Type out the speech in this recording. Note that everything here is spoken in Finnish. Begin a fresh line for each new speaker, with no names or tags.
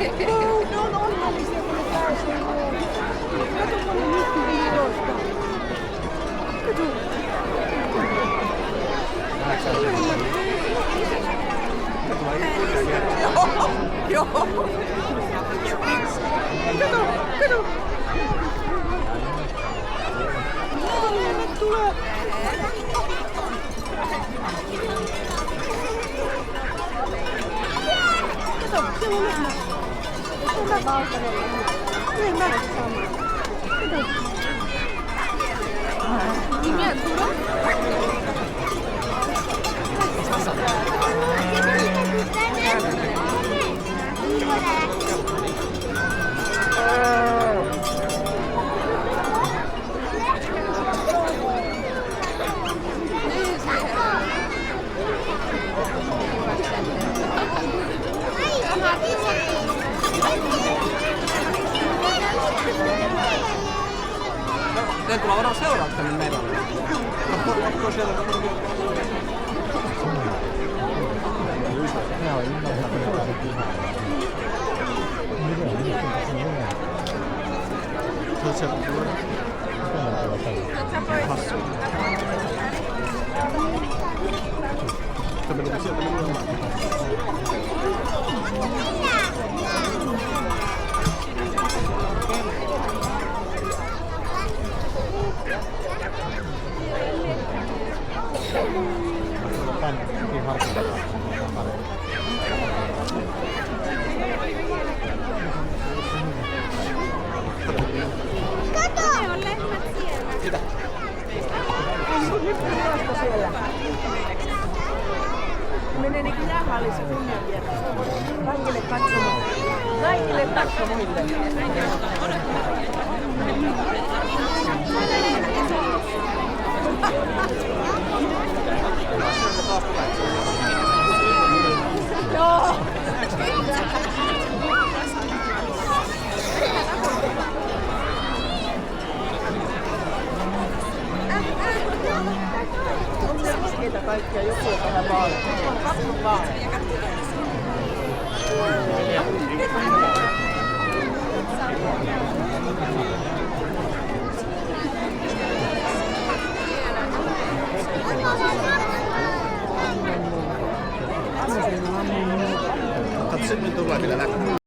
Ne on onnellisia, kun ne pääsee. Kato, kun ne nyttyviin jostain. Kato. Joo. Kato, kato. Ne tulee. Kato, siellä on lehmä. Se on valkoinen. Ei mä samaa. Kato. Nimiä tulee.
Teidän tulee varmaan seurauksena meillä. Onko siellä? Menee niinku jäähallissa kunnianviettäistä. Kaikille katsomaan. Kaikille katsomuille. Joo. On ne riskeitä kaikkia, joku on vähän vaaleja. Katso vaan.